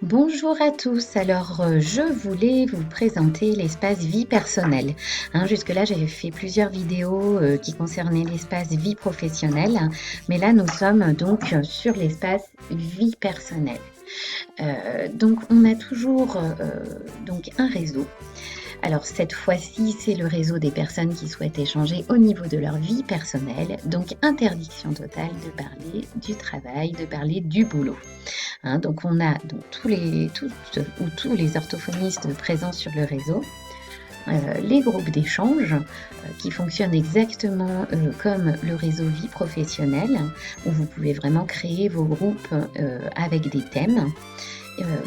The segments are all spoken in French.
Bonjour à tous. Alors, je voulais vous présenter l'espace vie personnelle. Jusque-là, j'avais fait plusieurs vidéos qui concernaient l'espace vie professionnelle, mais là, nous sommes donc sur l'espace vie personnelle. Donc, on a toujours donc un réseau. Alors cette fois-ci, c'est le réseau des personnes qui souhaitent échanger au niveau de leur vie personnelle, donc interdiction totale de parler du travail, de parler du boulot. Donc on a donc tous les orthophonistes présents sur le réseau, les groupes d'échange qui fonctionnent exactement comme le réseau vie professionnelle, où vous pouvez vraiment créer vos groupes avec des thèmes.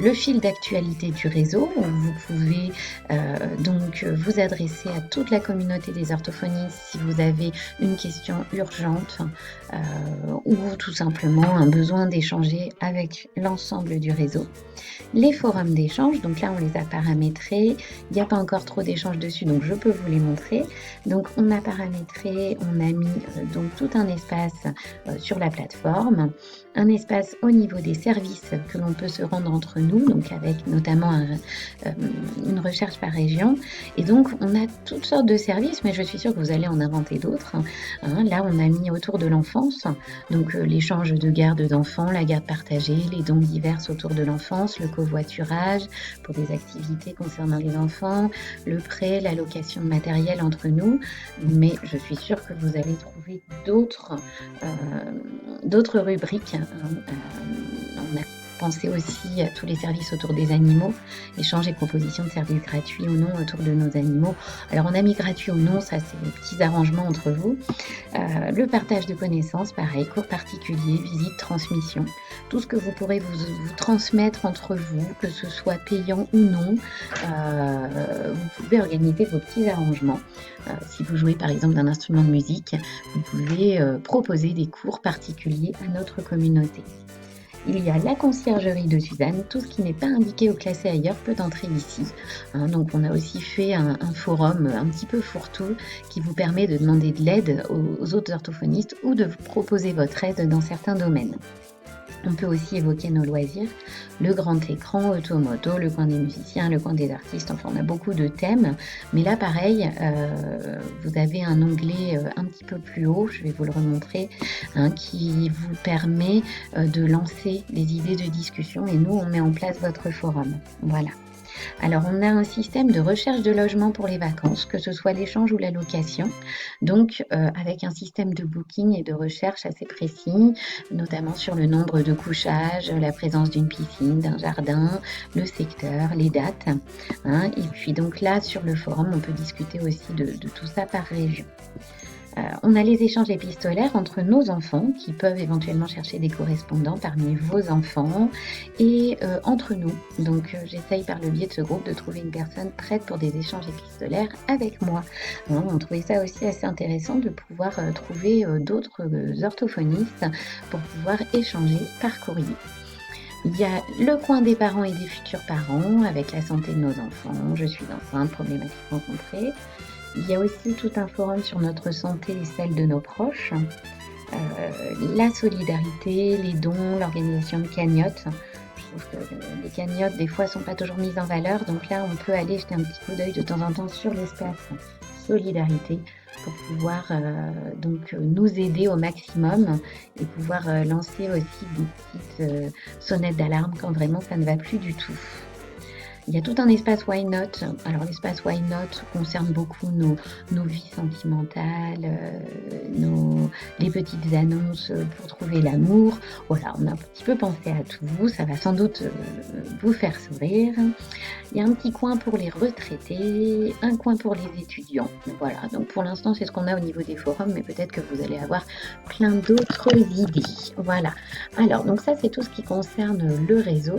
Le fil d'actualité du réseau, où vous pouvez donc vous adresser à toute la communauté des orthophonistes si vous avez une question urgente ou tout simplement un besoin d'échanger avec l'ensemble du réseau. Les forums d'échange, donc là on les a paramétrés, il n'y a pas encore trop d'échanges dessus, donc je peux vous les montrer. Donc on a paramétré, on a mis donc tout un espace sur la plateforme, un espace au niveau des services que l'on peut se rendre entre nous, donc avec notamment une recherche par région. Et donc on a toutes sortes de services, mais je suis sûre que vous allez en inventer d'autres. Là on a mis autour de l'enfance, donc l'échange de garde d'enfants, la garde partagée, les dons diverses autour de l'enfance, le covoiturage pour des activités concernant les enfants, le prêt, la location de matériel entre nous. Mais je suis sûre que vous allez trouver d'autres rubriques. On a pensé aussi à tous les services autour des animaux, échanges et propositions de services gratuits ou non autour de nos animaux. Alors on a mis gratuit ou non, ça c'est des petits arrangements entre vous. Le partage de connaissances, pareil, cours particuliers, visites, transmission, tout ce que vous pourrez vous transmettre entre vous, que ce soit payant ou non. Vous pouvez organiser vos petits arrangements. Si vous jouez par exemple d'un instrument de musique, vous pouvez proposer des cours particuliers à notre communauté. Il y a la conciergerie de Suzanne, tout ce qui n'est pas indiqué ou classé ailleurs peut entrer ici. Donc on a aussi fait un forum un petit peu fourre-tout qui vous permet de demander de l'aide aux autres orthophonistes ou de vous proposer votre aide dans certains domaines. On peut aussi évoquer nos loisirs, le grand écran, automoto, le coin des musiciens, le coin des artistes, enfin on a beaucoup de thèmes. Mais là pareil, vous avez un onglet un petit peu plus haut, je vais vous le remontrer, qui vous permet de lancer des idées de discussion et nous on met en place votre forum. Voilà. Alors on a un système de recherche de logement pour les vacances, que ce soit l'échange ou la location, donc avec un système de booking et de recherche assez précis, notamment sur le nombre de couchages, la présence d'une piscine, d'un jardin, le secteur, les dates. Et puis donc là sur le forum on peut discuter aussi de tout ça par région. On a les échanges épistolaires entre nos enfants qui peuvent éventuellement chercher des correspondants parmi vos enfants et entre nous. Donc j'essaye par le biais de ce groupe de trouver une personne prête pour des échanges épistolaires avec moi. On trouvait ça aussi assez intéressant de pouvoir trouver d'autres orthophonistes pour pouvoir échanger par courrier. Il y a le coin des parents et des futurs parents avec la santé de nos enfants, je suis enceinte, problématique rencontrée. Il y a aussi tout un forum sur notre santé et celle de nos proches, la solidarité, les dons, l'organisation de cagnottes. Je trouve que les cagnottes, des fois, ne sont pas toujours mises en valeur. Donc là, on peut aller jeter un petit coup d'œil de temps en temps sur l'espace solidarité pour pouvoir donc nous aider au maximum et pouvoir lancer aussi des petites sonnettes d'alarme quand vraiment ça ne va plus du tout. Il y a tout un espace Why Not. Alors l'espace Why Not concerne beaucoup nos vies sentimentales, les petites annonces pour trouver l'amour. Voilà, on a un petit peu pensé à tout. Ça va sans doute vous faire sourire. Il y a un petit coin pour les retraités, un coin pour les étudiants. Voilà, donc pour l'instant c'est ce qu'on a au niveau des forums, mais peut-être que vous allez avoir plein d'autres idées. Voilà. Alors donc ça c'est tout ce qui concerne le réseau.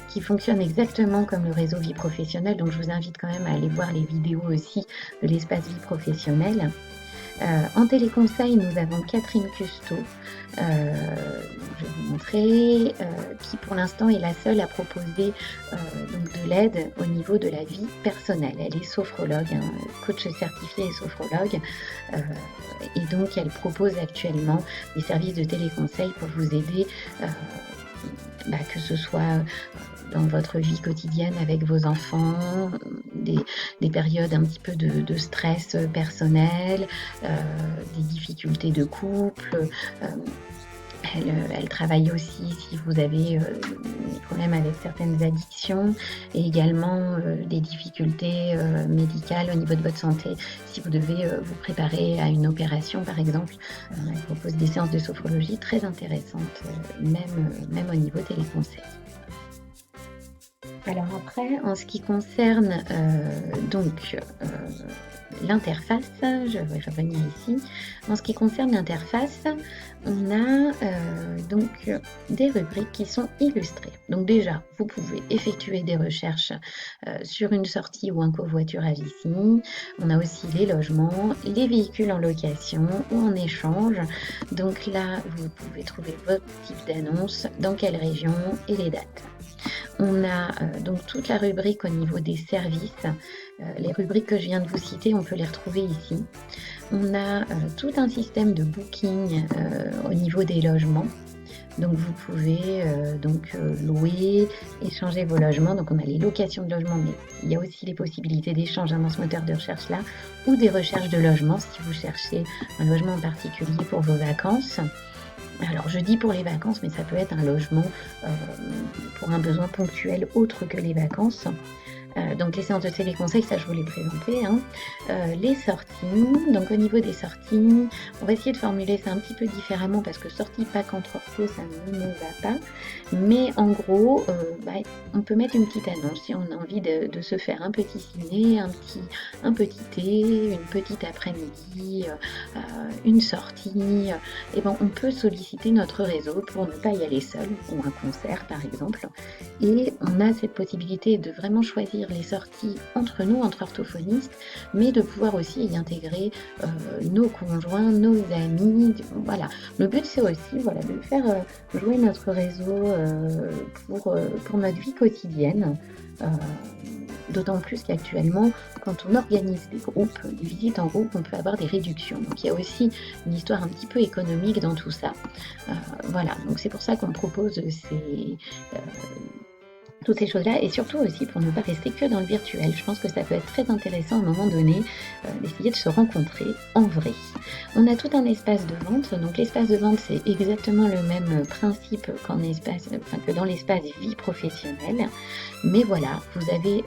Qui fonctionne exactement comme le réseau vie professionnelle. Donc je vous invite quand même à aller voir les vidéos aussi de l'espace vie professionnelle. En téléconseil, nous avons Catherine Custo, je vais vous montrer, qui pour l'instant est la seule à proposer donc de l'aide au niveau de la vie personnelle. Elle est sophrologue, coach certifié et sophrologue, et donc elle propose actuellement des services de téléconseil pour vous aider que ce soit dans votre vie quotidienne avec vos enfants, des périodes un petit peu de stress personnel, des difficultés de couple. Elle travaille aussi si vous avez des problèmes avec certaines addictions et également des difficultés médicales au niveau de votre santé. Si vous devez vous préparer à une opération, par exemple, elle propose des séances de sophrologie très intéressantes, même au niveau téléconseil. Alors après, en ce qui concerne l'interface, je vais revenir ici. En ce qui concerne l'interface, on a des rubriques qui sont illustrées. Donc déjà, vous pouvez effectuer des recherches sur une sortie ou un covoiturage ici. On a aussi les logements, les véhicules en location ou en échange. Donc là, vous pouvez trouver votre type d'annonce, dans quelle région et les dates. On a donc toute la rubrique au niveau des services. Les rubriques que je viens de vous citer, on peut les retrouver ici. On a tout un système de booking au niveau des logements. Donc vous pouvez louer, échanger vos logements. Donc on a les locations de logements, mais il y a aussi les possibilités d'échange dans ce moteur de recherche là, ou des recherches de logements si vous cherchez un logement en particulier pour vos vacances. Alors je dis pour les vacances, mais ça peut être un logement pour un besoin ponctuel autre que les vacances. Donc les séances de téléconseil, ça je vous l'ai présenté. Les sorties, donc au niveau des sorties, on va essayer de formuler ça un petit peu différemment parce que sortie pack entre ortho, ça ne nous va pas. Mais en gros, on peut mettre une petite annonce si on a envie de se faire un petit ciné, un petit thé, une petite après-midi, une sortie. Et on peut solliciter notre réseau pour ne pas y aller seul, ou un concert par exemple. Et on a cette possibilité de vraiment choisir les sorties entre nous, entre orthophonistes, mais de pouvoir aussi y intégrer nos conjoints, nos amis. Voilà. Le but c'est aussi de faire jouer notre réseau pour notre vie quotidienne. D'autant plus qu'actuellement, quand on organise des groupes, des visites en groupe, on peut avoir des réductions. Donc il y a aussi une histoire un petit peu économique dans tout ça. Donc c'est pour ça qu'on propose toutes ces choses-là, et surtout aussi pour ne pas rester que dans le virtuel. Je pense que ça peut être très intéressant à un moment donné d'essayer de se rencontrer en vrai. On a tout un espace de vente. Donc l'espace de vente, c'est exactement le même principe que dans l'espace vie professionnelle. Mais voilà, vous avez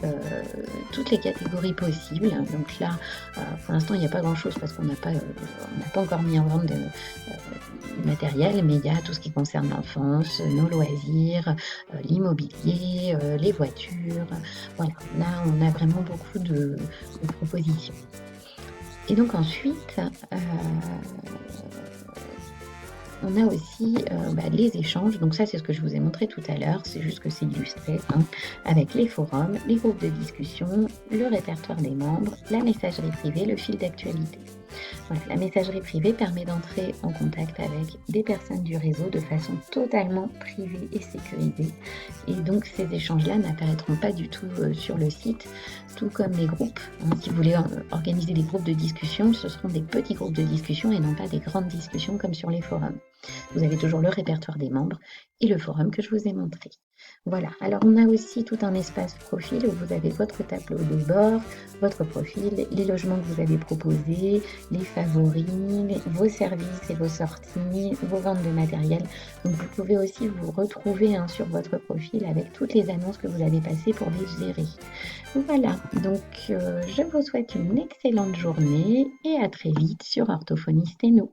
toutes les catégories possibles. Donc là, pour l'instant, il n'y a pas grand-chose parce qu'on n'a pas encore mis en vente de matériel, mais il y a tout ce qui concerne l'enfance, nos loisirs, l'immobilier, les voitures. Voilà, là on a vraiment beaucoup de propositions. Et donc ensuite, on a aussi les échanges. Donc ça, c'est ce que je vous ai montré tout à l'heure. C'est juste que c'est illustré avec les forums, les groupes de discussion, le répertoire des membres, la messagerie privée, le fil d'actualité. Voilà, la messagerie privée permet d'entrer en contact avec des personnes du réseau de façon totalement privée et sécurisée. Et donc ces échanges-là n'apparaîtront pas du tout sur le site, tout comme les groupes. Si vous voulez organiser des groupes de discussion, ce seront des petits groupes de discussion et non pas des grandes discussions comme sur les forums. Vous avez toujours le répertoire des membres et le forum que je vous ai montré. Voilà, alors on a aussi tout un espace profil où vous avez votre tableau de bord, votre profil, les logements que vous avez proposés, les favoris, vos services et vos sorties, vos ventes de matériel. Donc vous pouvez aussi vous retrouver sur votre profil avec toutes les annonces que vous avez passées pour les gérer. Voilà, donc je vous souhaite une excellente journée et à très vite sur Orthophoniste et nous.